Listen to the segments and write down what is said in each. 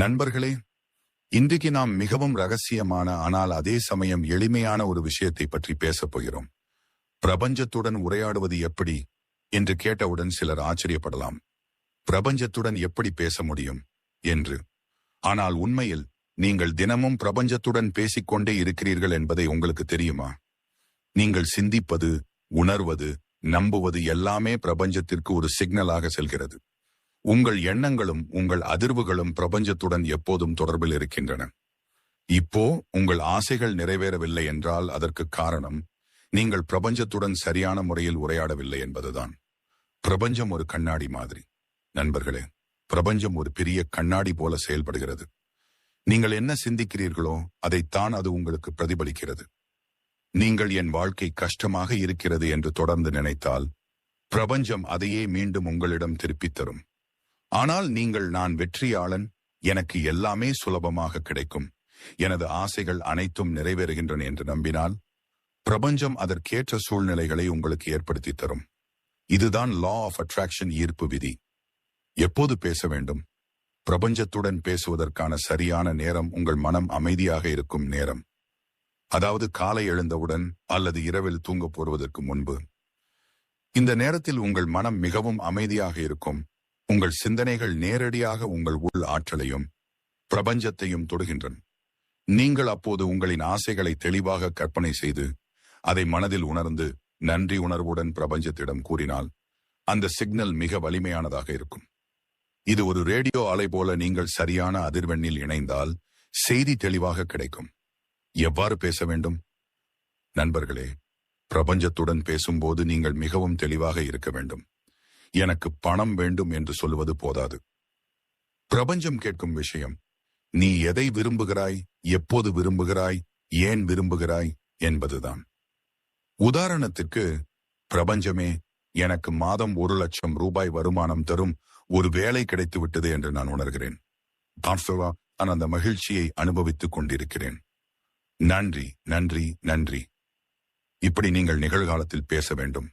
நண்பர்களே, இன்றைக்கு நாம் மிகவும் ரகசியமான ஆனால் அதே சமயம் எளிமையான ஒரு விஷயத்தை பற்றி பேசப் போகிறோம். பிரபஞ்சத்துடன் உரையாடுவது எப்படி என்று கேட்டவுடன் சிலர் ஆச்சரியப்படலாம். பிரபஞ்சத்துடன் எப்படி பேச முடியும் என்று. ஆனால் உண்மையில் நீங்கள் தினமும் பிரபஞ்சத்துடன் பேசிக்கொண்டே இருக்கிறீர்கள் என்பதை உங்களுக்கு தெரியுமா? நீங்கள் சிந்திப்பது, உணர்வது, நம்புவது எல்லாமே பிரபஞ்சத்திற்கு ஒரு சிக்னலாக செல்கிறது. உங்கள் எண்ணங்களும் உங்கள் அதிர்வுகளும் பிரபஞ்சத்துடன் எப்போதும் தொடர்பில் இருக்கின்றன. இப்போ உங்கள் ஆசைகள் நிறைவேறவில்லை என்றால் அதற்கு காரணம் நீங்கள் பிரபஞ்சத்துடன் சரியான முறையில் உரையாடவில்லை என்பதுதான். பிரபஞ்சம் ஒரு கண்ணாடி மாதிரி. நண்பர்களே, பிரபஞ்சம் ஒரு பெரிய கண்ணாடி போல செயல்படுகிறது. நீங்கள் என்ன சிந்திக்கிறீர்களோ அதைத்தான் அது உங்களுக்கு பிரதிபலிக்கிறது. நீங்கள் என் வாழ்க்கை கஷ்டமாக இருக்கிறது என்று தொடர்ந்து நினைத்தால் பிரபஞ்சம் அதையே மீண்டும் உங்களிடம் திருப்பித் தரும். ஆனால் நீங்கள் நான் வெற்றியாளன், எனக்கு எல்லாமே சுலபமாக கிடைக்கும், எனது ஆசைகள் அனைத்தும் நிறைவேறுகின்றன என்று நம்பினால் பிரபஞ்சம் அதற்கேற்ற சூழ்நிலைகளை உங்களுக்கு ஏற்படுத்தி தரும். இதுதான் லா ஆஃப் அட்ராக்ஷன், ஈர்ப்பு விதி. எப்போது பேச வேண்டும்? பிரபஞ்சத்துடன் பேசுவதற்கான சரியான நேரம் உங்கள் மனம் அமைதியாக இருக்கும் நேரம். அதாவது காலை எழுந்தவுடன் அல்லது இரவில் தூங்க போடுவதற்கு முன்பு. இந்த நேரத்தில் உங்கள் மனம் மிகவும் அமைதியாக இருக்கும். உங்கள் சிந்தனைகள் நேரடியாக உங்கள் உள் ஆற்றலையும் பிரபஞ்சத்தையும் தொடுகின்றன. நீங்கள் அப்போது உங்களின் ஆசைகளை தெளிவாக கற்பனை செய்து அதை மனதில் உணர்ந்து நன்றி உணர்வுடன் பிரபஞ்சத்திடம் கூறினால் அந்த சிக்னல் மிக வலிமையானதாக இருக்கும். இது ஒரு ரேடியோ அலை போல. நீங்கள் சரியான அதிர்வெண்ணில் இணைந்தால் செய்தி தெளிவாக கிடைக்கும். எவ்வாறு பேச வேண்டும்? நண்பர்களே, பிரபஞ்சத்துடன் பேசும்போது நீங்கள் மிகவும் தெளிவாக இருக்க வேண்டும். எனக்கு பணம் வேண்டும் என்று சொல்வது போதாது. பிரபஞ்சம் கேட்கும் விஷயம், நீ எதை விரும்புகிறாய், எப்போது விரும்புகிறாய், ஏன் விரும்புகிறாய் என்பதுதான். உதாரணத்திற்கு, பிரபஞ்சமே, எனக்கு மாதம் 1,00,000 ரூபாய் வருமானம் தரும் ஒரு வேலை கிடைத்து விட்டது என்று நான் உணர்கிறேன். நான் அந்த மகிழ்ச்சியை அனுபவித்துக் கொண்டிருக்கிறேன். நன்றி, நன்றி, நன்றி. இப்படி நீங்கள் நிகழ்காலத்தில் பேச வேண்டும்.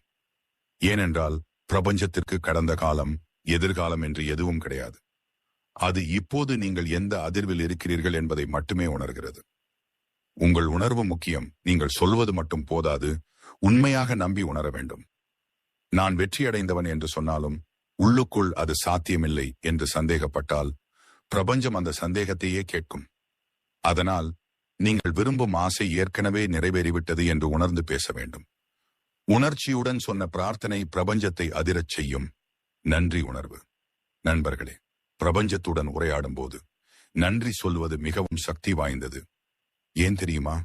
ஏனென்றால் பிரபஞ்சத்திற்கு கடந்த காலம், எதிர்காலம் என்று எதுவும் கிடையாது. அது இப்போது நீங்கள் எந்த அதிர்வில் இருக்கிறீர்கள் என்பதை மட்டுமே உணர்கிறது. உங்கள் உணர்வு முக்கியம். நீங்கள் சொல்வது மட்டும் போதாது, உண்மையாக நம்பி உணர வேண்டும். நான் வெற்றியடைந்தவன் என்று சொன்னாலும் உள்ளுக்குள் அது சாத்தியமில்லை என்று சந்தேகப்பட்டால் பிரபஞ்சம் அந்த சந்தேகத்தையே கேட்கும். அதனால் நீங்கள் விரும்பும் ஆசை ஏற்கனவே நிறைவேறிவிட்டது என்று உணர்ந்து பேச வேண்டும். உணர்ச்சியுடன் சொன்ன பிரார்த்தனை பிரபஞ்சத்தை அதிரச் செய்யும். நன்றி உணர்வு. நண்பர்களே, பிரபஞ்சத்துடன் உரையாடும் போது நன்றி சொல்வது மிகவும் சக்தி வாய்ந்தது. ஏன் தெரியுமா?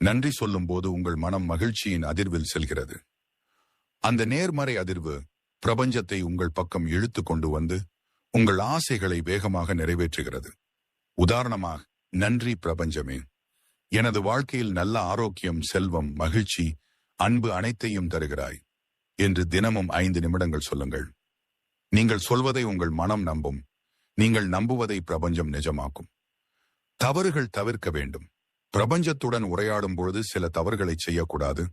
நன்றி சொல்லும் போது உங்கள் மனம் மகிழ்ச்சியின் அதிர்வில் செல்கிறது. அந்த நேர்மறை அதிர்வு பிரபஞ்சத்தை உங்கள் பக்கம் இழுத்து கொண்டு வந்து உங்கள் ஆசைகளை வேகமாக நிறைவேற்றுகிறது. உதாரணமாக, நன்றி பிரபஞ்சமே, எனது வாழ்க்கையில் நல்ல ஆரோக்கியம், செல்வம், மகிழ்ச்சி, அன்பு அனைத்தையும் தருகிறாய் என்று தினமும் 5 நிமிடங்கள் சொல்லுங்கள். நீங்கள் சொல்வதை உங்கள் மனம் நம்பும். நீங்கள் நம்புவதை பிரபஞ்சம் நிஜமாக்கும். தவறுகள் தவிர்க்க வேண்டும். பிரபஞ்சத்துடன் உரையாடும் பொழுது சில தவறுகளை செய்யக்கூடாது.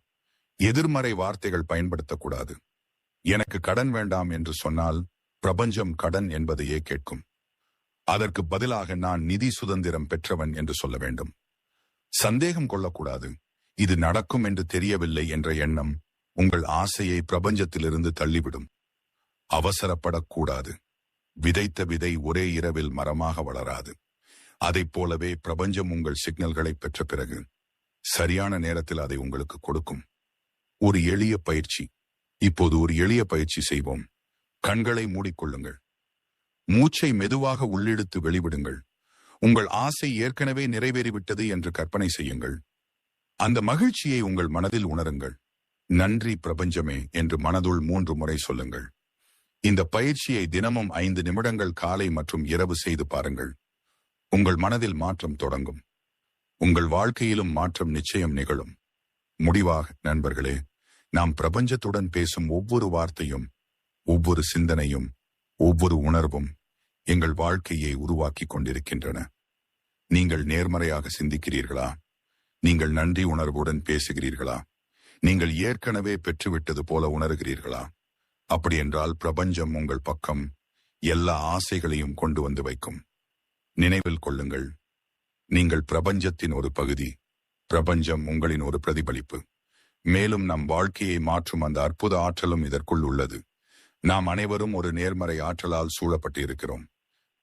எதிர்மறை வார்த்தைகள் பயன்படுத்தக்கூடாது. எனக்கு கடன் வேண்டாம் என்று சொன்னால் பிரபஞ்சம் கடன் என்பதையே கேட்கும். அதற்கு பதிலாக நான் நிதி சுதந்திரம் பெற்றவன் என்று சொல்ல வேண்டும். சந்தேகம் கொள்ளக்கூடாது. இது நடக்கும் என்று தெரியவில்லை என்ற எண்ணம் உங்கள் ஆசையை பிரபஞ்சத்திலிருந்து தள்ளிவிடும். அவசரப்படக்கூடாது. விதைத்த விதை ஒரே இரவில் மரமாக வளராது. அதைப் போலவே பிரபஞ்சம் உங்கள் சிக்னல்களை பெற்ற பிறகு சரியான நேரத்தில் அதை உங்களுக்கு கொடுக்கும். ஒரு எளிய பயிற்சி. இப்போது ஒரு எளிய பயிற்சி செய்வோம். கண்களை மூடிக்கொள்ளுங்கள். மூச்சை மெதுவாக உள்ளிழுத்து வெளிவிடுங்கள். உங்கள் ஆசை ஏற்கனவே நிறைவேறிவிட்டது என்று கற்பனை செய்யுங்கள். அந்த மகிழ்ச்சியை உங்கள் மனதில் உணருங்கள். நன்றி பிரபஞ்சமே என்று மனதுள் 3 முறை சொல்லுங்கள். இந்த பயிற்சியை தினமும் 5 நிமிடங்கள் காலை மற்றும் இரவு செய்து பாருங்கள். உங்கள் மனதில் மாற்றம் தொடங்கும். உங்கள் வாழ்க்கையிலும் மாற்றம் நிச்சயம் நிகழும். முடிவாக, நண்பர்களே, நாம் பிரபஞ்சத்துடன் பேசும் ஒவ்வொரு வார்த்தையும், ஒவ்வொரு சிந்தனையும், ஒவ்வொரு உணர்வும் எங்கள் வாழ்க்கையை உருவாக்கி கொண்டிருக்கின்றன. நீங்கள் நேர்மறையாக சிந்திக்கிறீர்களா? நீங்கள் நன்றி உணர்வுடன் பேசுகிறீர்களா? நீங்கள் ஏற்கனவே பெற்றுவிட்டது போல உணர்கிறீர்களா? அப்படியென்றால் பிரபஞ்சம் உங்கள் பக்கம் எல்லா ஆசைகளையும் கொண்டு வந்து வைக்கும். நினைவில் கொள்ளுங்கள், நீங்கள் பிரபஞ்சத்தின் ஒரு பகுதி. பிரபஞ்சம் உங்களின் ஒரு பிரதிபலிப்பு. மேலும் நம் வாழ்க்கையை மாற்றும் அந்த அற்புத ஆற்றலும் இதற்குள் உள்ளது. நாம் அனைவரும் ஒரு நேர்மறை ஆற்றலால் சூழப்பட்டு இருக்கிறோம்.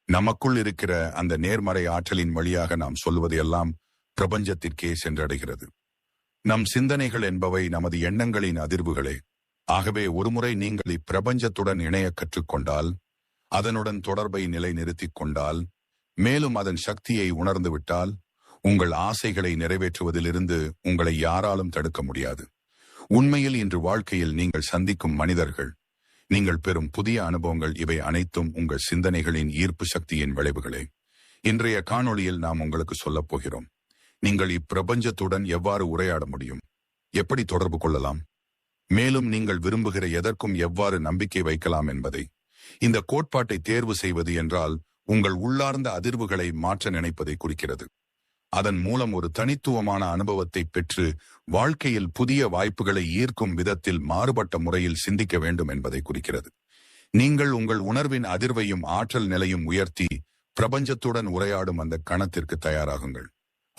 நமக்குள் இருக்கிற அந்த நேர்மறை ஆற்றலின் வழியாக நாம் சொல்வது எல்லாம் பிரபஞ்சத்திற்கே சென்றடைகிறது. நம் சிந்தனைகள் என்பவை நமது எண்ணங்களின் அதிர்வுகளே. ஆகவே ஒருமுறை நீங்கள் இப்பிரபஞ்சத்துடன் இணைய கற்றுக்கொண்டால், அதனுடன் தொடர்பை நிலைநிறுத்திக் கொண்டால், மேலும் அதன் சக்தியை உணர்ந்துவிட்டால், உங்கள் ஆசைகளை நிறைவேற்றுவதிலிருந்து உங்களை யாராலும் தடுக்க முடியாது. உண்மையில் இன்று வாழ்க்கையில் நீங்கள் சந்திக்கும் மனிதர்கள், நீங்கள் பெறும் புதிய அனுபவங்கள், இவை அனைத்தும் உங்கள் சிந்தனைகளின் ஈர்ப்பு சக்தியின் விளைவுகளே. இன்றைய காணொளியில் நாம் உங்களுக்கு சொல்லப் போகிறோம், நீங்கள் இப்பிரபஞ்சத்துடன் எவ்வாறு உரையாட முடியும், எப்படி தொடர்பு கொள்ளலாம், மேலும் நீங்கள் விரும்புகிற எதற்கும் எவ்வாறு நம்பிக்கை வைக்கலாம் என்பதை. இந்த கோட்பாட்டை தேர்வு செய்வது என்றால் உங்கள் உள்ளார்ந்த அதிர்வுகளை மாற்ற நினைப்பதை குறிக்கிறது. அதன் மூலம் ஒரு தனித்துவமான அனுபவத்தை பெற்று வாழ்க்கையில் புதிய வாய்ப்புகளை ஈர்க்கும் விதத்தில் மாறுபட்ட முறையில் சிந்திக்க வேண்டும் என்பதை குறிக்கிறது. நீங்கள் உங்கள் உணர்வின் அதிர்வையும் ஆற்றல் நிலையும் உயர்த்தி பிரபஞ்சத்துடன் உரையாடும் அந்த கணத்திற்கு தயாராகுங்கள்.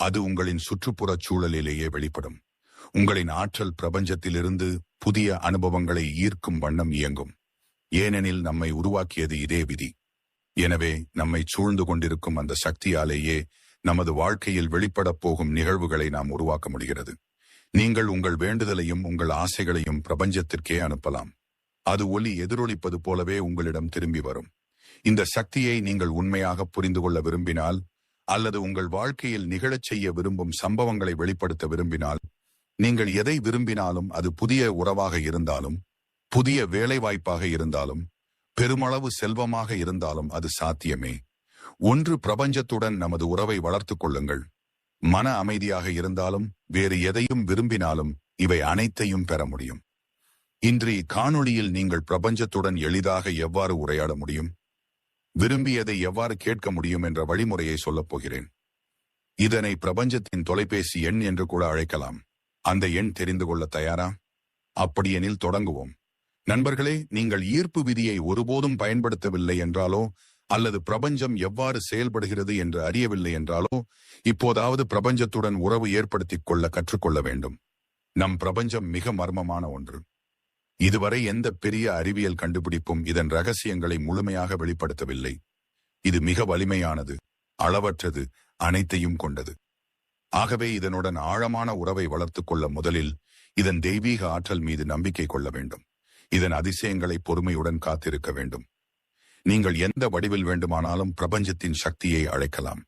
அது உங்களின் சுற்றுப்புறச் சூழலிலேயே வெளிப்படும். உங்களின் ஆற்றல் பிரபஞ்சத்திலிருந்து புதிய அனுபவங்களை ஈர்க்கும் வண்ணம் இயங்கும். ஏனெனில் நம்மை உருவாக்கியது இதே விதி. எனவே நம்மை சூழ்ந்து கொண்டிருக்கும் அந்த சக்தியாலேயே நமது வாழ்க்கையில் வெளிப்படப் போகும் நிகழ்வுகளை நாம் உருவாக்க முடிகிறது. நீங்கள் உங்கள் வேண்டுதலையும் உங்கள் ஆசைகளையும் பிரபஞ்சத்திற்கே அனுப்பலாம். அது ஒலி எதிரொலிப்பது போலவே உங்களிடம் திரும்பி வரும். இந்த சக்தியை நீங்கள் உண்மையாக புரிந்து கொள்ள விரும்பினால், அல்லது உங்கள் வாழ்க்கையில் நிகழச் செய்ய விரும்பும் சம்பவங்களை வெளிப்படுத்த விரும்பினால், நீங்கள் எதை விரும்பினாலும், அது புதிய உறவாக இருந்தாலும், புதிய வேலைவாய்ப்பாக இருந்தாலும், பெருமளவு செல்வமாக இருந்தாலும் அது சாத்தியமே. ஒன்று, பிரபஞ்சத்துடன் நமது உறவை வளர்த்துக் கொள்ளுங்கள். மன அமைதியாக இருந்தாலும், வேறு எதையும் விரும்பினாலும் இவை அனைத்தையும் பெற முடியும். இன்று காணொளியில் நீங்கள் பிரபஞ்சத்துடன் எளிதாக எவ்வாறு உரையாட முடியும், விரும்பியதை எவ்வாறு கேட்க முடியும் என்ற வழிமுறையை சொல்லப் போகிறேன். இதனை பிரபஞ்சத்தின் தொலைபேசி எண் என்று கூட அழைக்கலாம். அந்த எண் தெரிந்து கொள்ள தயாரா? அப்படியெனில் தொடங்குவோம். நண்பர்களே, நீங்கள் ஈர்ப்பு விதியை ஒருபோதும் பயன்படுத்தவில்லை என்றாலோ, அல்லது பிரபஞ்சம் எவ்வாறு செயல்படுகிறது என்று அறியவில்லை என்றாலோ, இப்போதாவது பிரபஞ்சத்துடன் உறவு ஏற்படுத்திக் கொள்ள கற்றுக்கொள்ள வேண்டும். நம் பிரபஞ்சம் மிக மர்மமான ஒன்று. இதுவரை எந்த பெரிய அறிவியல் கண்டுபிடிப்பும் இதன் ரகசியங்களை முழுமையாக வெளிப்படுத்தவில்லை. இது மிக வலிமையானது, அளவற்றது, அனைத்தையும் கொண்டது. ஆகவே இதனுடன் ஆழமான உறவை வளர்த்துக் கொள்ள முதலில் இதன் தெய்வீக ஆற்றல் மீது நம்பிக்கை கொள்ள வேண்டும். இதன் அதிசயங்களை பொறுமையுடன் காத்திருக்க வேண்டும். நீங்கள் எந்த வடிவில் வேண்டுமானாலும் பிரபஞ்சத்தின் சக்தியை அழைக்கலாம்.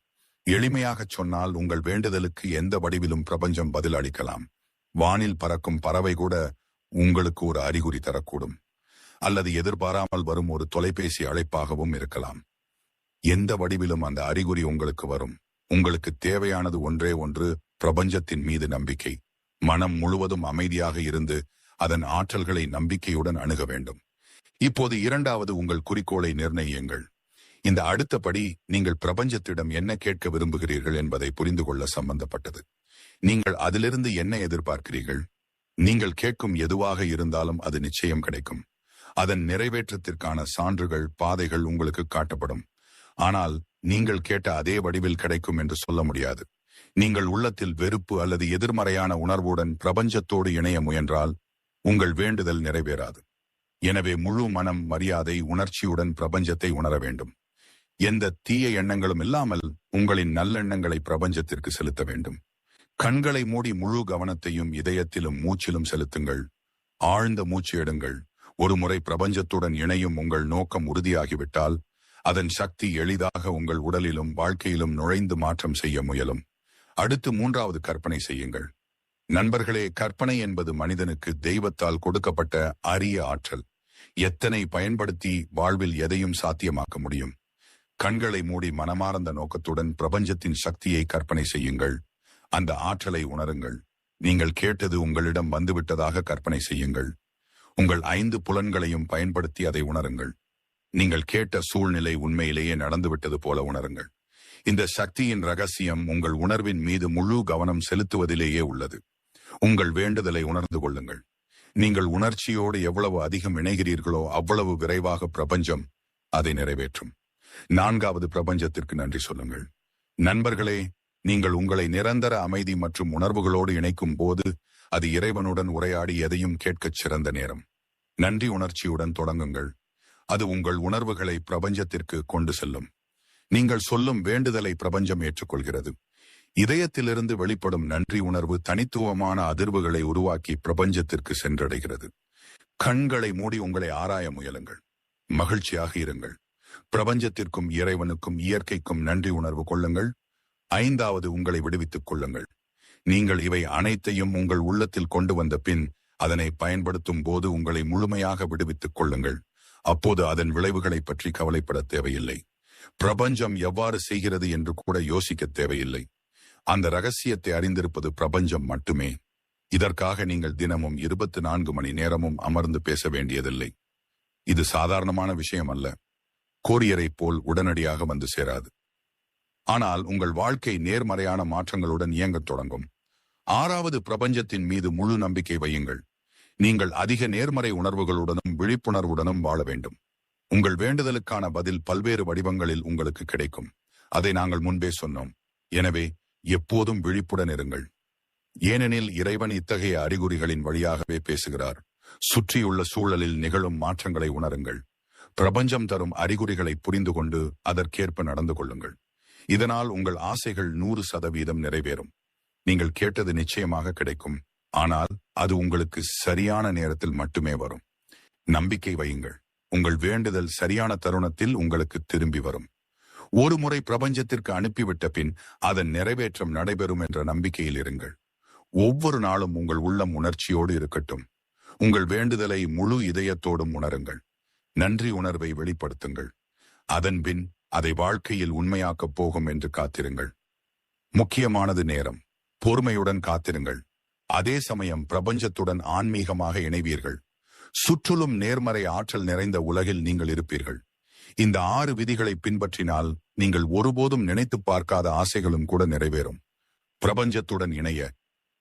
எளிமையாகச் சொன்னால், உங்கள் வேண்டுதலுக்கு எந்த வடிவிலும் பிரபஞ்சம் பதில் அளிக்கலாம். வானில் பறக்கும் பறவை கூட உங்களுக்கு ஒரு அறிகுறி தரக்கூடும், அல்லது எதிர்பாராமல் வரும் ஒரு தொலைபேசி அழைப்பாகவும் இருக்கலாம். எந்த வடிவிலும் அந்த அறிகுறி உங்களுக்கு வரும். உங்களுக்கு தேவையானது ஒன்றே ஒன்று, பிரபஞ்சத்தின் மீது நம்பிக்கை. மனம் முழுவதும் அமைதியாக இருந்து அதன் ஆற்றல்களை நம்பிக்கையுடன் அணுக வேண்டும். இப்போது இரண்டாவது, உங்கள் குறிக்கோளை நிர்ணயியுங்கள். இந்த அடுத்த படி நீங்கள் பிரபஞ்சத்திடம் என்ன கேட்க விரும்புகிறீர்கள் என்பதை புரிந்து கொள்ள சம்பந்தப்பட்டது. நீங்கள் அதிலிருந்து என்ன எதிர்பார்க்கிறீர்கள்? நீங்கள் கேட்கும் எதுவாக இருந்தாலும் அது நிச்சயம் கிடைக்கும். அதன் நிறைவேற்றத்திற்கான சான்றுகள், பாதைகள் உங்களுக்கு காட்டப்படும். ஆனால் நீங்கள் கேட்ட அதே வடிவில் கிடைக்கும் என்று சொல்ல முடியாது. நீங்கள் உள்ளத்தில் வெறுப்பு அல்லது எதிர்மறையான உணர்வுடன் பிரபஞ்சத்தோடு இணைய முயன்றால் உங்கள் வேண்டுதல் நிறைவேறாது. எனவே முழு மனம், மரியாதை, உணர்ச்சியுடன் பிரபஞ்சத்தை உணர வேண்டும். எந்த தீய எண்ணங்களும் இல்லாமல் உங்களின் நல்லெண்ணங்களை பிரபஞ்சத்திற்கு செலுத்த வேண்டும். கண்களை மூடி முழு கவனத்தையும் இதயத்திலும் மூச்சிலும் செலுத்துங்கள். ஆழ்ந்த மூச்சு எடுங்கள். ஒரு முறை பிரபஞ்சத்துடன் இணையும் உங்கள் நோக்கம் உறுதியாகிவிட்டால், அதன் சக்தி எளிதாக உங்கள் உடலிலும் வாழ்க்கையிலும் நுழைந்து மாற்றம் செய்ய முயலும். அடுத்து மூன்றாவது, கற்பனை செய்யுங்கள். நண்பர்களே, கற்பனை என்பது மனிதனுக்கு தெய்வத்தால் கொடுக்கப்பட்ட அரிய ஆற்றல். எத்தனை பயன்படுத்தி வாழ்வில் எதையும் சாத்தியமாக்க முடியும். கண்களை மூடி மனமார்ந்த நோக்கத்துடன் பிரபஞ்சத்தின் சக்தியை கற்பனை செய்யுங்கள். அந்த ஆற்றலை உணருங்கள். நீங்கள் கேட்டது உங்களிடம் வந்துவிட்டதாக கற்பனை செய்யுங்கள். உங்கள் 5 புலன்களையும் பயன்படுத்தி அதை உணருங்கள். நீங்கள் கேட்ட சூழ்நிலை உண்மையிலேயே நடந்துவிட்டது போல உணருங்கள். இந்த சக்தியின் ரகசியம் உங்கள் உணர்வின் மீது முழு கவனம் செலுத்துவதிலேயே உள்ளது. உங்கள் வேண்டுதலை உணர்ந்து கொள்ளுங்கள். நீங்கள் உணர்ச்சியோடு எவ்வளவு அதிகம் இணைகிறீர்களோ அவ்வளவு விரைவாக பிரபஞ்சம் அதை நிறைவேற்றும். 4வது, பிரபஞ்சத்திற்கு நன்றி சொல்லுங்கள். நண்பர்களே, நீங்கள் உங்களை நிரந்தர அமைதி மற்றும் உணர்வுகளோடு இணைக்கும் போது அது இறைவனுடன் உரையாடி எதையும் கேட்கச் சிறந்த நேரம். நன்றி உணர்ச்சியுடன் தொடங்குங்கள். அது உங்கள் உணர்வுகளை பிரபஞ்சத்திற்கு கொண்டு செல்லும். நீங்கள் சொல்லும் வேண்டுதலை பிரபஞ்சம் ஏற்றுக்கொள்கிறது. இதயத்திலிருந்து வெளிப்படும் நன்றி உணர்வு தனித்துவமான அதிர்வுகளை உருவாக்கி பிரபஞ்சத்திற்கு சென்றடைகிறது. கண்களை மூடி உங்களை ஆராய முயலுங்கள். மகிழ்ச்சியாக இருங்கள். பிரபஞ்சத்திற்கும் இறைவனுக்கும் இயற்கைக்கும் நன்றி உணர்வு கொள்ளுங்கள். 5வது, உங்களை விடுவித்துக் கொள்ளுங்கள். நீங்கள் இவை அனைத்தையும் உங்கள் உள்ளத்தில் கொண்டு வந்த பின் அதனை பயன்படுத்தும் போது உங்களை முழுமையாக விடுவித்துக் கொள்ளுங்கள். அப்போது அதன் விளைவுகளை பற்றி கவலைப்பட தேவையில்லை. பிரபஞ்சம் எவ்வாறு செய்கிறது என்று கூட யோசிக்க தேவையில்லை. அந்த ரகசியத்தை அறிந்திருப்பது பிரபஞ்சம் மட்டுமே. இதற்காக நீங்கள் தினமும் 24 மணி நேரமும் அமர்ந்து பேச வேண்டியதில்லை. இது சாதாரணமான விஷயம் அல்ல. கோரியரை போல் உடனடியாக வந்து சேராது. ஆனால் உங்கள் வாழ்க்கை நேர்மறையான மாற்றங்களுடன் இயங்கத் தொடங்கும். 6வது, பிரபஞ்சத்தின் மீது முழு நம்பிக்கை வையுங்கள். நீங்கள் அதிக நேர்மறை உணர்வுகளுடனும் விழிப்புணர்வுடனும் வாழ வேண்டும். உங்கள் வேண்டுதலுக்கான பதில் பல்வேறு வடிவங்களில் உங்களுக்கு கிடைக்கும். அதை நாங்கள் முன்பே சொன்னோம். எனவே எப்போதும் விழிப்புடன் இருங்கள். ஏனெனில் இறைவன் இத்தகைய அறிகுறிகளின் வழியாகவே பேசுகிறார். சுற்றியுள்ள சூழலில் நிகழும் மாற்றங்களை உணருங்கள். பிரபஞ்சம் தரும் அறிகுறிகளை புரிந்து கொண்டு அதற்கேற்ப நடந்து கொள்ளுங்கள். இதனால் உங்கள் ஆசைகள் 100% நிறைவேறும். நீங்கள் கேட்டது நிச்சயமாக கிடைக்கும். ஆனால் அது உங்களுக்கு சரியான நேரத்தில் மட்டுமே வரும். நம்பிக்கை வையுங்கள். உங்கள் வேண்டுதல் சரியான தருணத்தில் உங்களுக்கு திரும்பி வரும். ஒரு முறை பிரபஞ்சத்திற்கு அனுப்பிவிட்ட பின் அதன் நிறைவேற்றம் நடைபெறும் என்ற நம்பிக்கையில் இருங்கள். ஒவ்வொரு நாளும் உங்கள் உள்ளம் உணர்ச்சியோடு இருக்கட்டும். உங்கள் வேண்டுதலை முழு இதயத்தோடும் உணருங்கள். நன்றி உணர்வை வெளிப்படுத்துங்கள். அதன்பின் அதை வாழ்க்கையில் உண்மையாக்கப் போகும் என்று காத்திருங்கள். முக்கியமானது நேரம். பொறுமையுடன் காத்திருங்கள். அதே சமயம் பிரபஞ்சத்துடன் ஆன்மீகமாக இணைவீர்கள். சுற்றிலும் நேர்மறை ஆற்றல் நிறைந்த உலகில் நீங்கள் இருப்பீர்கள். இந்த 6 விதிகளை பின்பற்றினால் நீங்கள் ஒருபோதும் நினைத்து பார்க்காத ஆசைகளும் கூட நிறைவேறும். பிரபஞ்சத்துடன் இணைய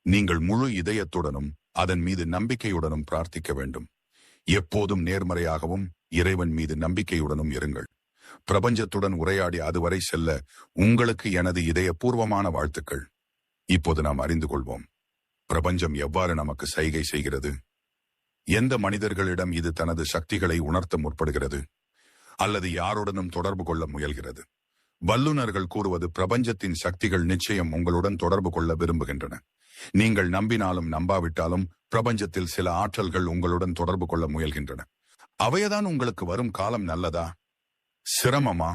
நீங்கள் முழு இதயத்துடனும் அதன் மீது நம்பிக்கையுடனும் பிரார்த்திக்க வேண்டும். எப்போதும் நேர்மறையாகவும் இறைவன் மீது நம்பிக்கையுடனும் இருங்கள். பிரபஞ்சத்துடன் உரையாடி அதுவரை செல்ல உங்களுக்கு எனது இதயபூர்வமான வாழ்த்துக்கள். இப்போது நாம் அறிந்து கொள்வோம், பிரபஞ்சம் எவ்வாறு நமக்கு சைகை செய்கிறது. எந்த மனிதர்களிடம் இது தனது சக்திகளை உணர்த்த முற்படுகிறது அல்லது யாருடனும் தொடர்பு கொள்ள முயல்கிறது. வல்லுநர்கள் கூறுவது பிரபஞ்சத்தின் சக்திகள் நிச்சயம் உங்களுடன் தொடர்பு கொள்ள விரும்புகின்றன. நீங்கள் நம்பினாலும் நம்பாவிட்டாலும் பிரபஞ்சத்தில் சில ஆற்றல்கள் உங்களுடன் தொடர்பு கொள்ள முயல்கின்றன. அவையதான் உங்களுக்கு வரும் காலம் நல்லதா சிரமமா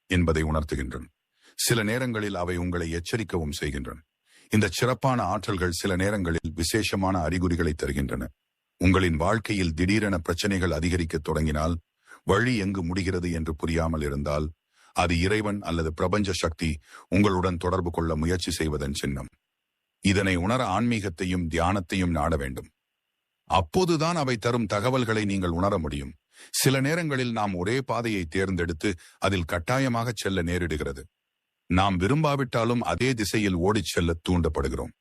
என்பதை உணர்த்துகின்றன. சில நேரங்களில் அவை உங்களை எச்சரிக்கவும் செய்கின்றன. இந்த சிறப்பான ஆற்றல்கள் சில நேரங்களில் விசேஷமான அறிகுறிகளை தருகின்றன. உங்களின் வாழ்க்கையில் திடீரென பிரச்சனைகள் அதிகரிக்க தொடங்கினால், வழி எங்கு முடிகிறது என்று புரியாமல் இருந்தால், அது இறைவன் அல்லது பிரபஞ்ச சக்தி உங்களுடன் தொடர்பு கொள்ள முயற்சி செய்வதன் சின்னம். இதனை உணர ஆன்மீகத்தையும் தியானத்தையும் நாட வேண்டும். அப்போதுதான் அவை தரும் தகவல்களை நீங்கள் உணர முடியும். சில நேரங்களில் நாம் ஒரே பாதையை தேர்ந்தெடுத்து அதில் கட்டாயமாக செல்ல நேரிடுகிறது. நாம் விரும்பாவிட்டாலும் அதே திசையில் ஓடிச் செல்ல தூண்டப்படுகிறோம்.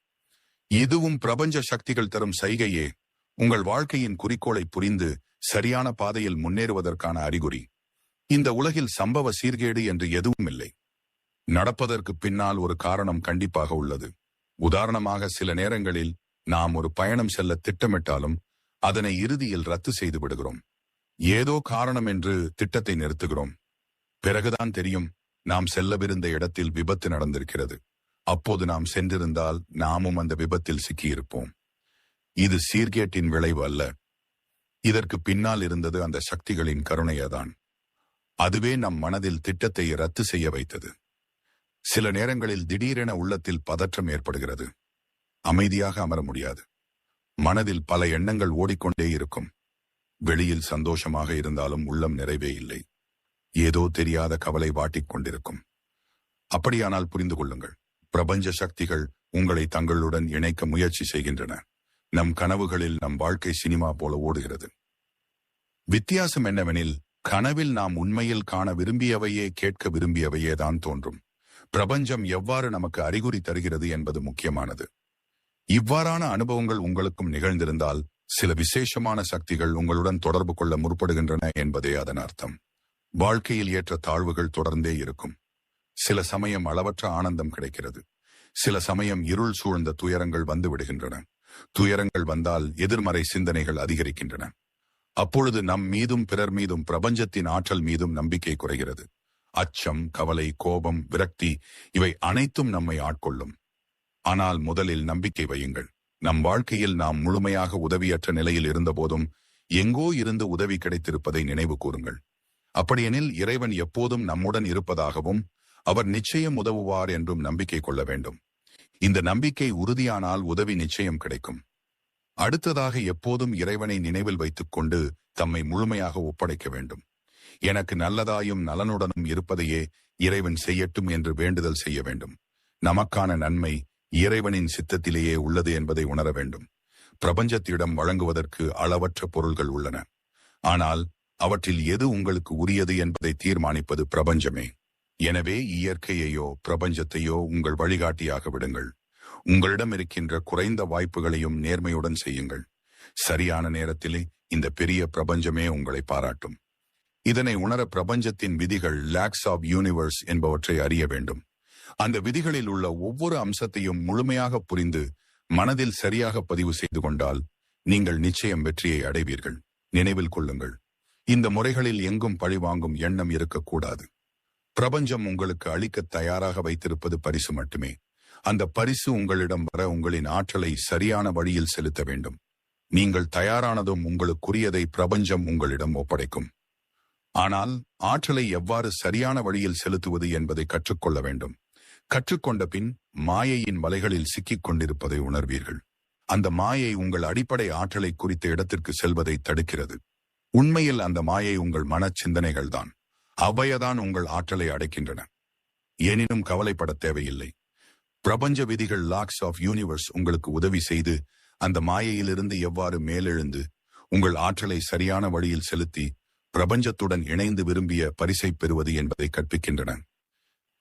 இதுவும் பிரபஞ்ச சக்திகள் தரும் சைகையே. உங்கள் வாழ்க்கையின் குறிக்கோளை புரிந்து சரியான பாதையில் முன்னேறுவதற்கான அறிகுறி. இந்த உலகில் சம்பவ சீர்கேடு என்று எதுவும் இல்லை. நடப்பதற்கு பின்னால் ஒரு காரணம் கண்டிப்பாக உள்ளது. உதாரணமாக, சில நேரங்களில் நாம் ஒரு பயணம் செல்ல திட்டமிட்டாலும் அதனை இறுதியில் ரத்து செய்து விடுகிறோம். ஏதோ காரணம் என்று திட்டத்தை நிறுத்துகிறோம். பிறகுதான் தெரியும், நாம் செல்லவிருந்த இடத்தில் விபத்து நடந்திருக்கிறது. அப்போது நாம் சென்றிருந்தால் நாமும் அந்த விபத்தில் சிக்கியிருப்போம். இது சீர்கேட்டின் விளைவு அல்ல. இதற்கு பின்னால் இருந்தது அந்த சக்திகளின் கருணையதான். அதுவே நம் மனதில் திட்டத்தை ரத்து செய்ய வைத்தது. சில நேரங்களில் திடீரென உள்ளத்தில் பதற்றம் ஏற்படுகிறது. அமைதியாக அமர முடியாது. மனதில் பல எண்ணங்கள் ஓடிக்கொண்டே இருக்கும். வெளியில் சந்தோஷமாக இருந்தாலும் உள்ளம் நிறைவே இல்லை. ஏதோ தெரியாத கவலை வாட்டிக் கொண்டிருக்கும். அப்படியானால் புரிந்து கொள்ளுங்கள், பிரபஞ்ச சக்திகள் உங்களை தங்களுடன் இணைக்க முயற்சி செய்கின்றன. நம் கனவுகளில் நம் வாழ்க்கை சினிமா போல ஓடுகிறது. வித்தியாசம் என்னவெனில், கனவில் நாம் உண்மையில் காண விரும்பியவையே கேட்க விரும்பியவையே தான் தோன்றும். பிரபஞ்சம் எவ்வாறு நமக்கு அறிகுறி தருகிறது என்பது முக்கியமானது. இவ்வாறான அனுபவங்கள் உங்களுக்கும் நிகழ்ந்திருந்தால் சில விசேஷமான சக்திகள் உங்களுடன் தொடர்பு கொள்ள முற்படுகின்றன என்பதே அதன் அர்த்தம். வாழ்க்கையில் ஏற்ற தாழ்வுகள் தொடர்ந்தே இருக்கும். சில சமயம் அளவற்ற ஆனந்தம் கிடைக்கிறது. சில சமயம் இருள் சூழ்ந்த துயரங்கள் வந்து விடுகின்றன. துயரங்கள் வந்தால் எதிர்மறை சிந்தனைகள் அதிகரிக்கின்றன. அப்பொழுது நம் மீதும் பிறர் மீதும் பிரபஞ்சத்தின் ஆற்றல் மீதும் நம்பிக்கை குறைகிறது. அச்சம், கவலை, கோபம், விரக்தி இவை அனைத்தும் நம்மை ஆட்கொள்ளும். ஆனால் முதலில் நம்பிக்கை வையுங்கள். நம் வாழ்க்கையில் நாம் முழுமையாக உதவியற்ற நிலையில் இருந்தபோதும் எங்கோ இருந்து உதவி கிடைத்திருப்பதை நினைவு கூறுங்கள். அப்படியெனில் இறைவன் எப்போதும் நம்முடன் இருப்பதாகவும் அவர் நிச்சயம் உதவுவார் என்றும் நம்பிக்கை கொள்ள வேண்டும். இந்த நம்பிக்கை உறுதியானால் உதவி நிச்சயம் கிடைக்கும். அடுத்ததாக எப்போதும் இறைவனை நினைவில் வைத்துக் கொண்டு தம்மை முழுமையாக ஒப்படைக்க வேண்டும். எனக்கு நல்லதாயும் நலனுடனும் இருப்பதையே இறைவன் செய்யட்டும் என்று வேண்டுதல் செய்ய வேண்டும். நமக்கான நன்மை இறைவனின் சித்தத்திலேயே உள்ளது என்பதை உணர வேண்டும். பிரபஞ்சத்திடம் வழங்குவதற்கு அளவற்ற பொருள்கள் உள்ளன. ஆனால் அவற்றில் எது உங்களுக்கு உரியது என்பதை தீர்மானிப்பது பிரபஞ்சமே. எனவே இயற்கையையோ பிரபஞ்சத்தையோ உங்கள் வழிகாட்டியாக விடுங்கள். உங்களிடம் இருக்கின்ற குறைந்த வாய்ப்புகளையும் நேர்மையுடன் செய்யுங்கள். சரியான நேரத்திலே இந்த பெரிய பிரபஞ்சமே உங்களை பாராட்டும். இதனை உணர பிரபஞ்சத்தின் விதிகள், லாக்ஸ் ஆஃப் யூனிவர்ஸ் என்பவற்றை அறிய வேண்டும். அந்த விதிகளில் உள்ள ஒவ்வொரு அம்சத்தையும் முழுமையாக புரிந்து மனதில் சரியாக பதிவு செய்து கொண்டால் நீங்கள் நிச்சயம் வெற்றியை அடைவீர்கள். நினைவில் கொள்ளுங்கள், இந்த முறைகளில் எங்கும் பழிவாங்கும் எண்ணம் இருக்கக்கூடாது. பிரபஞ்சம் உங்களுக்கு அளிக்க தயாராக வைத்திருப்பது பரிசு மட்டுமே. அந்த பரிசு உங்களிடம் வர உங்களின் ஆற்றலை சரியான வழியில் செலுத்த வேண்டும். நீங்கள் தயாரானதும் உங்களுக்குரியதை பிரபஞ்சம் உங்களிடம் ஒப்படைக்கும். ஆனால் ஆற்றலை எவ்வாறு சரியான வழியில் செலுத்துவது என்பதை கற்றுக்கொள்ள வேண்டும். கற்றுக்கொண்ட பின் மாயையின் வலைகளில் சிக்கிக் கொண்டிருப்பதை உணர்வீர்கள். அந்த மாயை உங்கள் அடிப்படை ஆற்றலை குறித்த இடத்திற்கு செல்வதை தடுக்கிறது. உண்மையில் அந்த மாயை உங்கள் மனச்சிந்தனைகள்தான். அவையதான் உங்கள் ஆற்றலை அடைக்கின்றன. எனினும் கவலைப்பட தேவையில்லை. பிரபஞ்ச விதிகள், லாக்ஸ் ஆஃப் யூனிவர்ஸ் உங்களுக்கு உதவி செய்து அந்த மாயையிலிருந்து எவ்வாறு மேலெழுந்து உங்கள் ஆற்றலை சரியான வழியில் செலுத்தி பிரபஞ்சத்துடன் இணைந்து விரும்பிய பரிசை பெறுவது என்பதை கற்பிக்கின்றன.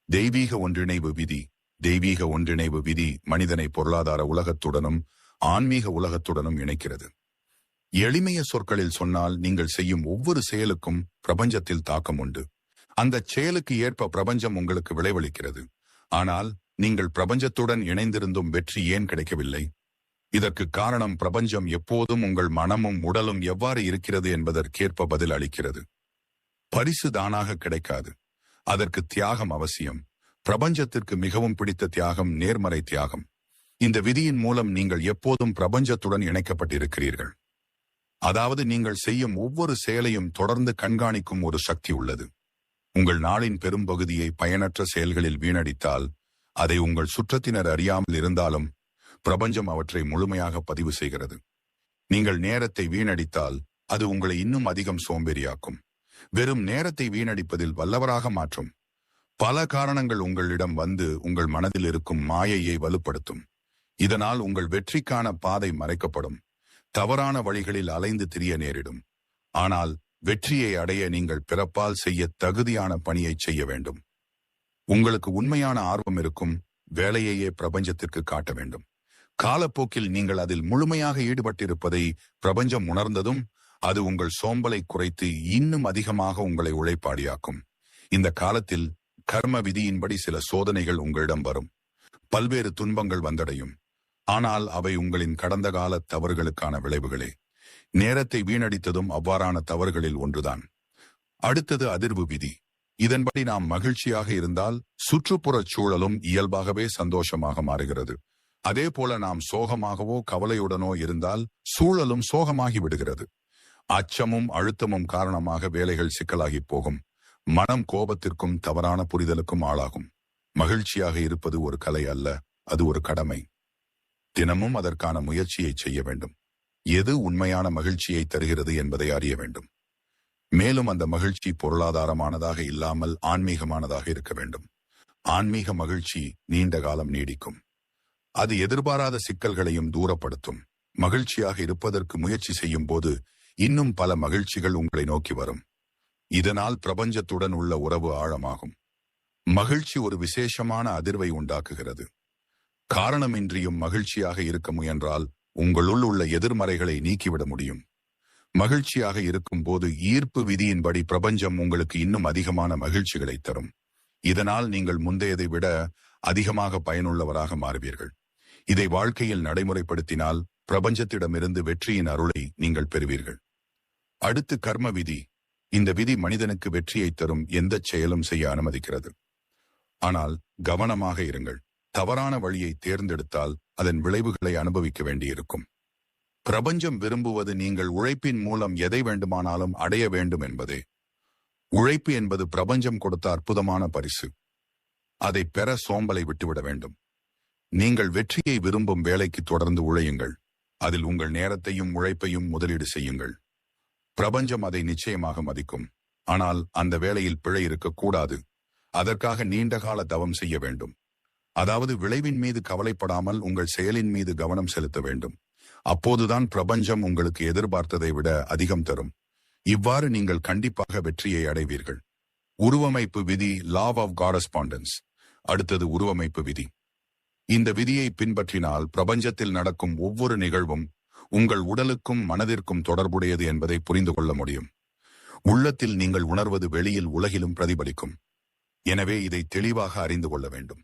தெய்வீக ஒன்றிணைவு விதி. தெய்வீக ஒன்றிணைவு விதி மனிதனை பொருளாதார உலகத்துடனும் ஆன்மீக உலகத்துடனும் இணைக்கிறது. எளிமைய சொற்களில் சொன்னால், நீங்கள் செய்யும் ஒவ்வொரு செயலுக்கும் பிரபஞ்சத்தில் தாக்கம் உண்டு. அந்த செயலுக்கு ஏற்ப பிரபஞ்சம் உங்களுக்கு விளைவளிக்கிறது. ஆனால் நீங்கள் பிரபஞ்சத்துடன் இணைந்திருந்தும் வெற்றி ஏன் கிடைக்கவில்லை? இதற்கு காரணம் பிரபஞ்சம் எப்போதும் உங்கள் மனமும் உடலும் எவ்வாறு இருக்கிறது என்பதற்கேற்ப பதில் அளிக்கிறது. பரிசு தானாக கிடைக்காது. அதற்கு தியாகம் அவசியம். பிரபஞ்சத்திற்கு மிகவும் பிடித்த தியாகம் நேர்மறை தியாகம். இந்த விதியின் மூலம் நீங்கள் எப்போதும் பிரபஞ்சத்துடன் இணைக்கப்பட்டிருக்கிறீர்கள். அதாவது நீங்கள் செய்யும் ஒவ்வொரு செயலையும் தொடர்ந்து கண்காணிக்கும் ஒரு சக்தி உள்ளது. உங்கள் நாளின் பெரும்பகுதியை பயனற்ற செயல்களில் வீணடித்தால், அதை உங்கள் சுற்றத்தினர் அறியாமல் இருந்தாலும் பிரபஞ்சம் அவற்றை முழுமையாக பதிவு செய்கிறது. நீங்கள் நேரத்தை வீணடித்தால் அது உங்களை இன்னும் அதிகம் சோம்பேறியாக்கும். வெறும் நேரத்தை வீணடிப்பதில் வல்லவராக மாற்றும். பல காரணங்கள் உங்களிடம் வந்து உங்கள் மனதில் இருக்கும் மாயையை வலுப்படுத்தும். இதனால் உங்கள் வெற்றிக்கான பாதை மறைக்கப்படும். தவறான வழிகளில் அலைந்து திரிய நேரிடும். ஆனால் வெற்றியை அடைய நீங்கள் பிறப்பால் செய்ய தகுதியான பணியை செய்ய வேண்டும். உங்களுக்கு உண்மையான ஆர்வம் இருக்கும் வேலையையே பிரபஞ்சத்திற்கு காட்ட வேண்டும். காலப்போக்கில் நீங்கள் அதில் முழுமையாக ஈடுபட்டிருப்பதை பிரபஞ்சம் உணர்ந்ததும் அது உங்கள் சோம்பலை குறைத்து இன்னும் அதிகமாக உங்களை உழைப்பாடியாக்கும். இந்த காலத்தில் கர்ம விதியின்படி சில சோதனைகள் உங்களிடம் வரும். பல்வேறு துன்பங்கள் வந்தடையும். ஆனால் அவை உங்களின் கடந்த கால தவறுகளுக்கான விளைவுகளே. நேரத்தை வீணடித்ததும் அவ்வாறான தவறுகளில் ஒன்றுதான். அடுத்தது அதிர்வு விதி. இதன்படி நாம் மகிழ்ச்சியாக இருந்தால் சுற்றுப்புறச் சூழலும் இயல்பாகவே சந்தோஷமாக மாறுகிறது. அதே போல நாம் சோகமாகவோ கவலையுடனோ இருந்தால் சூழலும் சோகமாகி விடுகிறது. அச்சமும் அழுத்தமும் காரணமாக வேலைகள் சிக்கலாகி போகும். மனம் கோபத்திற்கும் தவறான புரிதலுக்கும் ஆளாகும். மகிழ்ச்சியாக இருப்பது ஒரு கலை அல்ல, அது ஒரு கடமை. தினமும் அதற்கான முயற்சியை செய்ய வேண்டும். எது உண்மையான மகிழ்ச்சியை தருகிறது என்பதை அறிய வேண்டும். மேலும் அந்த மகிழ்ச்சி பொருளாதாரமானதாக இல்லாமல் ஆன்மீகமானதாக இருக்க வேண்டும். ஆன்மீக மகிழ்ச்சி நீண்ட காலம் நீடிக்கும். அது எதிர்பாராத சிக்கல்களையும் தூரப்படுத்தும். மகிழ்ச்சியாக இருப்பதற்கு முயற்சி செய்யும் போது இன்னும் பல மகிழ்ச்சிகள் உங்களை நோக்கி வரும். இதனால் பிரபஞ்சத்துடன் உள்ள உறவு ஆழமாகும். மகிழ்ச்சி ஒரு விசேஷமான அதிர்வை உண்டாக்குகிறது. காரணமின்றியும் மகிழ்ச்சியாக இருக்க முயன்றால் உங்களுள் உள்ள எதிர்மறைகளை நீக்கிவிட முடியும். மகிழ்ச்சியாக இருக்கும் போது ஈர்ப்பு விதியின்படி பிரபஞ்சம் உங்களுக்கு இன்னும் அதிகமான மகிழ்ச்சிகளை தரும். இதனால் நீங்கள் முந்தையதை விட அதிகமாக பயனுள்ளவராக மாறுவீர்கள். இதை வாழ்க்கையில் நடைமுறைப்படுத்தினால் பிரபஞ்சத்திடமிருந்து வெற்றியின் அருளை நீங்கள் பெறுவீர்கள். அடுத்து கர்ம விதி. இந்த விதி மனிதனுக்கு வெற்றியை தரும் எந்த செயலும் செய்ய அனுமதிக்கிறது. ஆனால் கவனமாக இருங்கள். தவறான வழியை தேர்ந்தெடுத்தால் அதன் விளைவுகளை அனுபவிக்க வேண்டியிருக்கும். பிரபஞ்சம் விரும்புவது நீங்கள் உழைப்பின் மூலம் எதை வேண்டுமானாலும் அடைய வேண்டும் என்பதே. உழைப்பு என்பது பிரபஞ்சம் கொடுத்த அற்புதமான பரிசு. அதை பெற சோம்பலை விட்டுவிட வேண்டும். நீங்கள் வெற்றியை விரும்பும் வேலைக்கு தொடர்ந்து உழையுங்கள். அதில் உங்கள் நேரத்தையும் உழைப்பையும் முதலீடு செய்யுங்கள். பிரபஞ்சம் அதை நிச்சயமாக மதிக்கும். ஆனால் அந்த வேலையில் பிழை இருக்கக்கூடாது. அதற்காக நீண்டகால தவம் செய்ய வேண்டும். அதாவது விளைவின் மீது கவலைப்படாமல் உங்கள் செயலின் மீது கவனம் செலுத்த வேண்டும். அப்போதுதான் பிரபஞ்சம் உங்களுக்கு எதிர்பார்த்ததை விட அதிகம் தரும். இவ்வாறு நீங்கள் கண்டிப்பாக வெற்றியை அடைவீர்கள். உருவமைப்பு விதி, லா ஆஃப் காரஸ்பாண்டன்ஸ். அடுத்தது உருவமைப்பு விதி. இந்த விதியை பின்பற்றினால் பிரபஞ்சத்தில் நடக்கும் ஒவ்வொரு நிகழ்வும் உங்கள் உடலுக்கும் மனதிற்கும் தொடர்புடையது என்பதை புரிந்து கொள்ள முடியும். உள்ளத்தில் நீங்கள் உணர்வது வெளியில் உலகிலும் பிரதிபலிக்கும். எனவே இதை தெளிவாக அறிந்து கொள்ள வேண்டும்.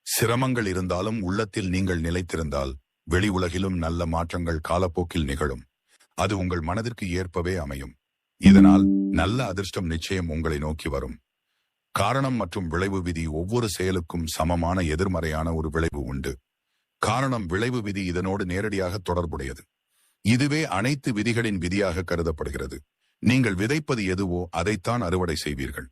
சிரமங்கள் இருந்தாலும் உள்ளத்தில் நீங்கள் நிலைத்திருந்தால் வெளி உலகிலும் நல்ல மாற்றங்கள் காலப்போக்கில் நிகழும். அது உங்கள் மனதிற்கு ஏற்பவே அமையும். இதனால் நல்ல அதிர்ஷ்டம் நிச்சயம் உங்களை நோக்கி வரும். காரணம் மற்றும் விளைவு விதி. ஒவ்வொரு செயலுக்கும் சமமான எதிர்மறையான ஒரு விளைவு உண்டு. காரணம் விளைவு விதி இதனோடு நேரடியாக தொடர்புடையது. இதுவே அனைத்து விதிகளின் விதியாக கருதப்படுகிறது. நீங்கள் விதைப்பது எதுவோ அதைத்தான் அறுவடை செய்வீர்கள்.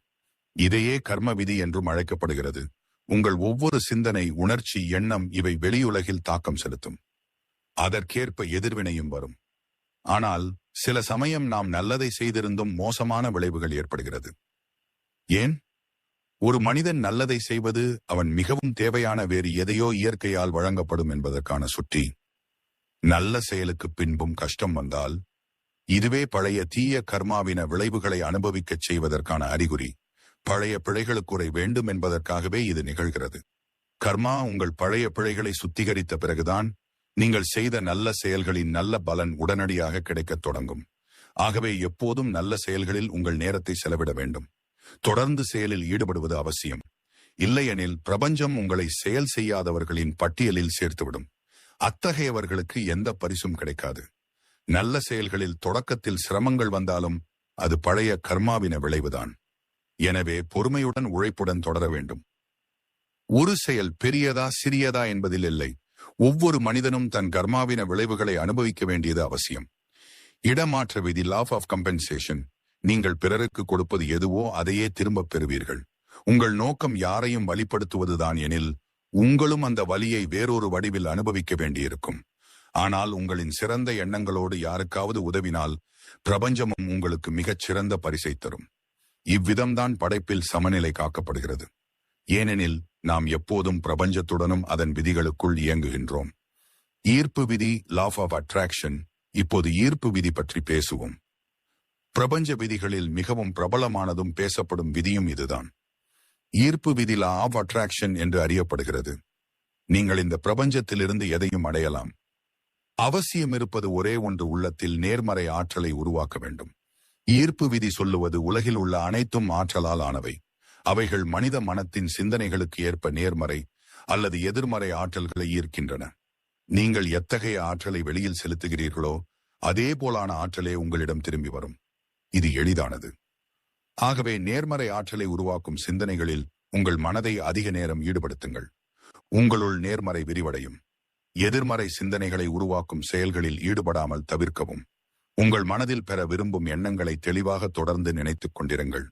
இதையே கர்ம விதி என்றும் அழைக்கப்படுகிறது. உங்கள் ஒவ்வொரு சிந்தனை, உணர்ச்சி, எண்ணம் இவை வெளியுலகில் தாக்கம் செலுத்தும். அதற்கேற்ப எதிர்வினையும் வரும். ஆனால் சில சமயம் நாம் நல்லதை செய்திருந்தும் மோசமான விளைவுகள் ஏற்படுகிறது. ஏன்? ஒரு மனிதன் நல்லதை செய்வது அவன் மிகவும் தேவையான வேறு எதையோ இயற்கையால் வழங்கப்படும் என்பதற்கான சுட்டி. நல்ல செயலுக்கு பின்பும் கஷ்டம் வந்தால் இதுவே பழைய தீய கர்மாவின விளைவுகளை அனுபவிக்கச் செய்வதற்கான அறிகுறி. பழைய பிழைகளுக்குறை வேண்டும் என்பதற்காகவே இது நிகழ்கிறது. கர்மா உங்கள் பழைய பிழைகளை சுத்திகரித்த பிறகுதான் நீங்கள் செய்த நல்ல செயல்களின் நல்ல பலன் உடனடியாக கிடைக்கத் தொடங்கும். ஆகவே எப்போதும் நல்ல செயல்களில் உங்கள் நேரத்தை செலவிட வேண்டும். தொடர்ந்து செயலில் ஈடுபடுவது அவசியம். இல்லையெனில் பிரபஞ்சம் உங்களை செயல் செய்யாதவர்களின் பட்டியலில் சேர்த்துவிடும். அத்தகையவர்களுக்கு எந்த பரிசும் கிடைக்காது. நல்ல செயல்களில் தொடக்கத்தில் சிரமங்கள் வந்தாலும் அது பழைய கர்மாவின விளைவுதான். எனவே பொறுமையுடன் உழைப்புடன் தொடர வேண்டும். ஒரு செயல் பெரியதா சிறியதா என்பதில் இல்லை. ஒவ்வொரு மனிதனும் தன் கர்மாவின விளைவுகளை அனுபவிக்க வேண்டியது அவசியம். இடமாற்ற விதி, லா ஆஃப் கம்பென்சேஷன். நீங்கள் பிறருக்கு கொடுப்பது எதுவோ அதையே திரும்பப் பெறுவீர்கள். உங்கள் நோக்கம் யாரையும் வலிப்படுத்துவதுதான் எனில் உங்களும் அந்த வலியை வேறொரு வடிவில் அனுபவிக்க வேண்டியிருக்கும். ஆனால் உங்களின் சிறந்த எண்ணங்களோடு யாருக்காவது உதவினால் பிரபஞ்சமும் உங்களுக்கு மிகச் சிறந்த பரிசை தரும். இவ்விதம்தான் படைப்பில் சமநிலை காக்கப்படுகிறது. ஏனெனில் நாம் எப்போதும் பிரபஞ்சத்துடனும் அதன் விதிகளுக்குள் இயங்குகின்றோம். ஈர்ப்பு விதி, லா ஆஃப் அட்ராக்ஷன். இப்போது ஈர்ப்பு விதி பற்றி பேசுவோம். பிரபஞ்ச விதிகளில் மிகவும் பிரபலமானதும் பேசப்படும் விதியும் இதுதான். ஈர்ப்பு விதி, லா ஆஃப் அட்ராக்ஷன் என்று அறியப்படுகிறது. நீங்கள் இந்த பிரபஞ்சத்திலிருந்து எதையும் அடையலாம். அவசியம் இருப்பது ஒரே ஒன்று, உள்ளத்தில் நேர்மறை ஆற்றலை உருவாக்க வேண்டும். ஈர்ப்பு விதி சொல்லுவது உலகில் உள்ள அனைத்தும் ஆற்றலால் ஆனவை. அவைகள் மனித மனத்தின் சிந்தனைகளுக்கு ஏற்ப நேர்மறை அல்லது எதிர்மறை ஆற்றல்களை ஈர்க்கின்றன. நீங்கள் எத்தகைய ஆற்றலை வெளியில் செலுத்துகிறீர்களோ அதே போலான ஆற்றலே உங்களிடம் திரும்பி வரும். இது எளிதானது. ஆகவே நேர்மறை ஆற்றலை உருவாக்கும் சிந்தனைகளில் உங்கள் மனதை அதிக நேரம் ஈடுபடுத்துங்கள். உங்களுள் நேர்மறை விரிவடையும். எதிர்மறை சிந்தனைகளை உருவாக்கும் செயல்களில் ஈடுபடாமல் தவிர்க்கவும். உங்கள் மனதில் பெற விரும்பும் எண்ணங்களை தெளிவாக தொடர்ந்து நினைத்துக் கொண்டிருங்கள்.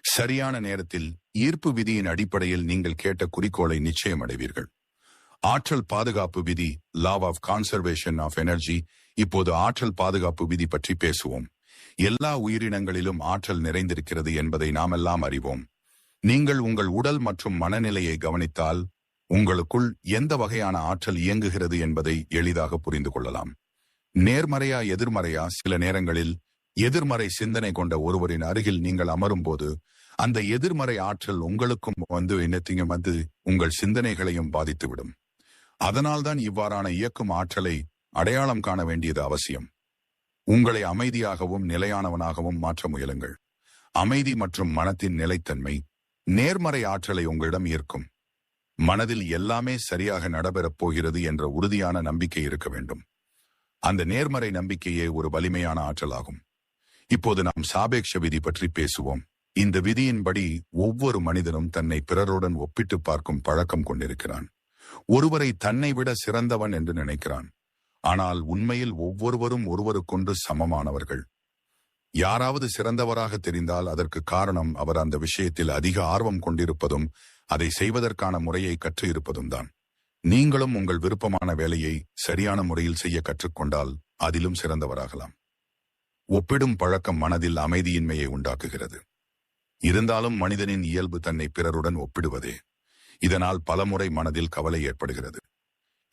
சரியான நேரத்தில் ஈர்ப்பு விதியின் அடிப்படையில் நீங்கள் கேட்ட குறிக்கோளை நிச்சயம் அடைவீர்கள். ஆற்றல் பாதுகாப்பு விதி, law of conservation of energy. இப்போது ஆற்றல் பாதுகாப்பு விதி பற்றி பேசுவோம். எல்லா உயிரினங்களிலும் ஆற்றல் நிறைந்திருக்கிறது என்பதை நாமெல்லாம் அறிவோம். நீங்கள் உங்கள் உடல் மற்றும் மனநிலையை கவனித்தால் உங்களுக்குள் எந்த வகையான ஆற்றல் இயங்குகிறது என்பதை எளிதாக புரிந்து கொள்ளலாம். நேர்மறையா எதிர்மறையா? சில நேரங்களில் எதிர்மறை சிந்தனை கொண்ட ஒருவரின் அருகில் நீங்கள் அமரும் போது அந்த எதிர்மறை ஆற்றல் உங்களுக்கும் வந்து உங்கள் சிந்தனைகளையும் பாதித்துவிடும். அதனால்தான் இவ்வாறான இயக்கும் ஆற்றலை அடையாளம் காண வேண்டியது அவசியம். உங்களை அமைதியாகவும் நிலையானவனாகவும் மாற்ற முயலுங்கள். அமைதி மற்றும் மனத்தின் நிலைத்தன்மை நேர்மறை ஆற்றலை உங்களிடம் ஈர்க்கும். மனதில் எல்லாமே சரியாக நடைபெறப் போகிறது என்ற உறுதியான நம்பிக்கை இருக்க வேண்டும். அந்த நேர்மறை நம்பிக்கையே ஒரு வலிமையான ஆற்றலாகும். இப்போது நாம் சாபேக்ஷ விதி பற்றி பேசுவோம். இந்த விதியின்படி ஒவ்வொரு மனிதனும் தன்னை பிறருடன் ஒப்பிட்டு பார்க்கும் பழக்கம் கொண்டிருக்கிறான். ஒருவரை தன்னை விட சிறந்தவன் என்று நினைக்கிறான். ஆனால் உண்மையில் ஒவ்வொருவரும் ஒருவருக்கொன்று சமமானவர்கள். யாராவது சிறந்தவராக தெரிந்தால் அதற்கு காரணம் அவர் அந்த விஷயத்தில் அதிக ஆர்வம் கொண்டிருப்பதும் அதை செய்வதற்கான முறையை கற்று இருப்பதும் தான். நீங்களும் உங்கள் விருப்பமான வேலையை சரியான முறையில் செய்ய கற்றுக்கொண்டால் அதிலும் சிறந்தவராகலாம். ஒப்பிடும் பழக்கம் மனதில் அமைதியின்மையை உண்டாக்குகிறது. இருந்தாலும் மனிதனின் இயல்பு தன்னை பிறருடன் ஒப்பிடுவதே. இதனால் பலமுறை மனதில் கவலை ஏற்படுகிறது.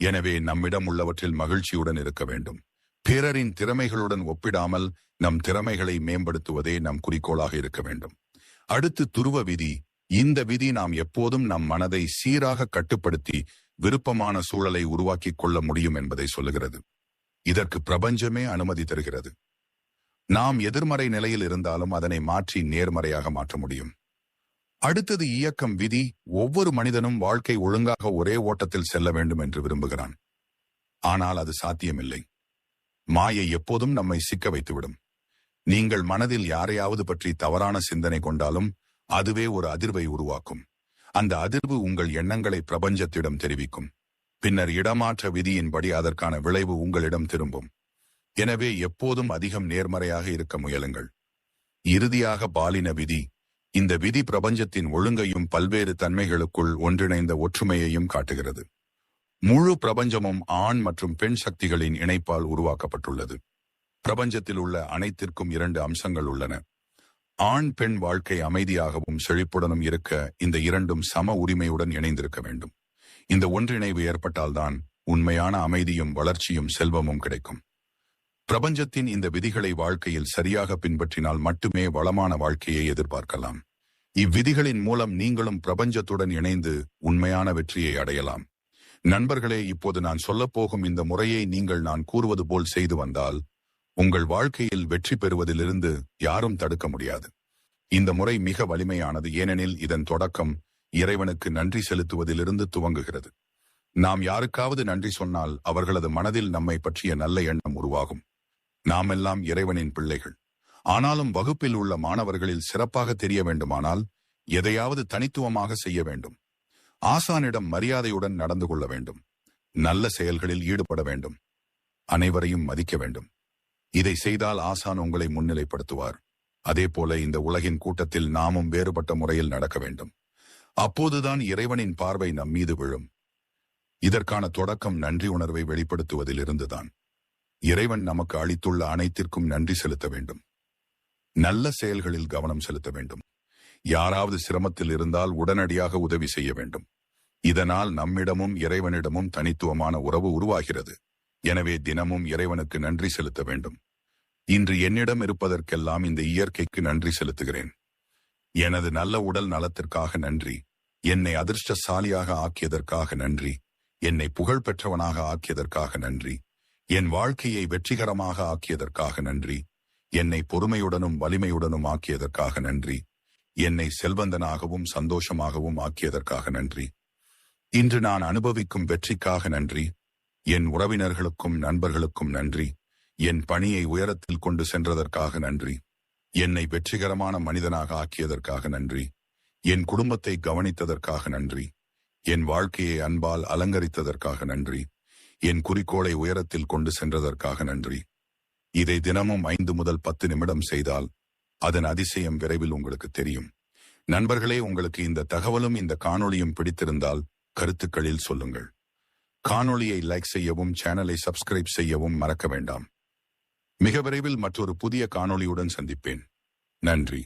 எனவே நம்மிடம் உள்ளவற்றில் மகிழ்ச்சியுடன் இருக்க வேண்டும். பிறரின் திறமைகளுடன் ஒப்பிடாமல் நம் திறமைகளை மேம்படுத்துவதே நம் குறிக்கோளாக இருக்க வேண்டும். அடுத்து துருவ விதி. இந்த விதி நாம் எப்போதும் நம் மனதை சீராக கட்டுப்படுத்தி விருப்பமான சூழலை உருவாக்கிக் கொள்ள முடியும் என்பதை சொல்லுகிறது. இதற்கு பிரபஞ்சமே அனுமதி தருகிறது. நாம் எதிர்மறை நிலையில் இருந்தாலும் அதனை மாற்றி நேர்மறையாக மாற்ற முடியும். அடுத்தது இயக்கம் விதி. ஒவ்வொரு மனிதனும் வாழ்க்கை ஒழுங்காக ஒரே ஓட்டத்தில் செல்ல வேண்டும் என்று விரும்புகிறான். ஆனால் அது சாத்தியமில்லை. மாயை எப்போதும் நம்மை சிக்க வைத்துவிடும். நீங்கள் மனதில் யாரையாவது பற்றி தவறான சிந்தனை கொண்டாலும் அதுவே ஒரு அதிர்வை உருவாக்கும். அந்த அதிர்வு உங்கள் எண்ணங்களை பிரபஞ்சத்திடம் தெரிவிக்கும். பின்னர் இடமாற்ற விதியின்படி அதற்கான விளைவு உங்களிடம் திரும்பும். எனவே எப்போதும் அதிகம் நேர்மறையாக இருக்க முயலுங்கள். இறுதியாக பாலின விதி. இந்த விதி பிரபஞ்சத்தின் ஒழுங்கையும் பல்வேறு தன்மைகளுக்குள் ஒன்றிணைந்த ஒற்றுமையையும் காட்டுகிறது. முழு பிரபஞ்சமும் ஆண் மற்றும் பெண் சக்திகளின் இணைப்பால் உருவாக்கப்பட்டுள்ளது. பிரபஞ்சத்தில் உள்ள அனைத்திற்கும் 2 அம்சங்கள் உள்ளன. ஆண் பெண் வாழ்க்கை அமைதியாகவும் செழிப்புடனும் இருக்க இந்த இரண்டும் சம உரிமையுடன் இணைந்திருக்க வேண்டும். இந்த ஒன்றிணைவு ஏற்பட்டால்தான் உண்மையான அமைதியும் வளர்ச்சியும் செல்வமும் கிடைக்கும். பிரபஞ்சத்தின் இந்த விதிகளை வாழ்க்கையில் சரியாக பின்பற்றினால் மட்டுமே வளமான வாழ்க்கையை எதிர்பார்க்கலாம். இவ்விதிகளின் மூலம் நீங்களும் பிரபஞ்சத்துடன் இணைந்து உண்மையான வெற்றியை அடையலாம். நண்பர்களே, இப்போது நான் சொல்லப்போகும் இந்த முறையை நீங்கள் நான் கூறுவது போல் செய்து வந்தால் உங்கள் வாழ்க்கையில் வெற்றி பெறுவதிலிருந்து யாரும் தடுக்க முடியாது. இந்த முறை மிக வலிமையானது. ஏனெனில் இதன் தொடக்கம் இறைவனுக்கு நன்றி செலுத்துவதிலிருந்து துவங்குகிறது. நாம் யாருக்காவது நன்றி சொன்னால் அவர்களது மனதில் நம்மை பற்றிய நல்ல எண்ணம் உருவாகும். நாமெல்லாம் இறைவனின் பிள்ளைகள். ஆனாலும் வகுப்பில் உள்ள மாணவர்களில் சிறப்பாக தெரிய வேண்டுமானால் எதையாவது தனித்துவமாக செய்ய வேண்டும். ஆசானிடம் மரியாதையுடன் நடந்து கொள்ள வேண்டும். நல்ல செயல்களில் ஈடுபட வேண்டும். அனைவரையும் மதிக்க வேண்டும். இதை செய்தால் ஆசான் உங்களை முன்னிலைப்படுத்துவார். அதேபோல இந்த உலகின் கூட்டத்தில் நாமும் வேறுபட்ட முறையில் நடக்க வேண்டும். அப்போதுதான் இறைவனின் பார்வை நம் மீது விழும். இதற்கான தொடக்கம் நன்றி உணர்வை வெளிப்படுத்துவதிலிருந்துதான். இறைவன் நமக்கு அளித்துள்ள அனைத்திற்கும் நன்றி செலுத்த வேண்டும். நல்ல செயல்களில் கவனம் செலுத்த வேண்டும். யாராவது சிரமத்தில் இருந்தால் உடனடியாக உதவி செய்ய வேண்டும். இதனால் நம்மிடமும் இறைவனிடமும் தனித்துவமான உறவு உருவாகிறது. எனவே தினமும் இறைவனுக்கு நன்றி செலுத்த வேண்டும். இன்று என்னிடம் இருப்பதற்கெல்லாம் இந்த இயற்கைக்கு நன்றி செலுத்துகிறேன். எனது நல்ல உடல் நலத்திற்காக நன்றி. என்னை அதிர்ஷ்டசாலியாக ஆக்கியதற்காக நன்றி. என்னை புகழ் பெற்றவனாக ஆக்கியதற்காக நன்றி. என் வாழ்க்கையை வெற்றிகரமாக ஆக்கியதற்காக நன்றி. என்னை பொறுமையுடனும் வலிமையுடனும் ஆக்கியதற்காக நன்றி. என்னை செல்வந்தனாகவும் சந்தோஷமாகவும் ஆக்கியதற்காக நன்றி. இன்று நான் அனுபவிக்கும் வெற்றிக்காக நன்றி. என் உறவினர்களுக்கும் நண்பர்களுக்கும் நன்றி. என் பணியை உயரத்தில் கொண்டு சென்றதற்காக நன்றி. என்னை வெற்றிகரமான மனிதனாக ஆக்கியதற்காக நன்றி. என் குடும்பத்தை கவனித்ததற்காக நன்றி. என் வாழ்க்கையை அன்பால் அலங்கரித்ததற்காக நன்றி. என் குறிக்கோளை உயரத்தில் கொண்டு சென்றதற்காக நன்றி. இதை தினமும் 5 முதல் 10 நிமிடம் செய்தால் அதன் அதிசயம் விரைவில் உங்களுக்கு தெரியும். நண்பர்களே, உங்களுக்கு இந்த தகவலும் இந்த காணொளியும் பிடித்திருந்தால் கருத்துக்களில் சொல்லுங்கள். காணொளியை லைக் செய்யவும் சேனலை சப்ஸ்கிரைப் செய்யவும் மறக்க வேண்டாம். மிக விரைவில் மற்றொரு புதிய காணொளியுடன் சந்திப்பேன். நன்றி.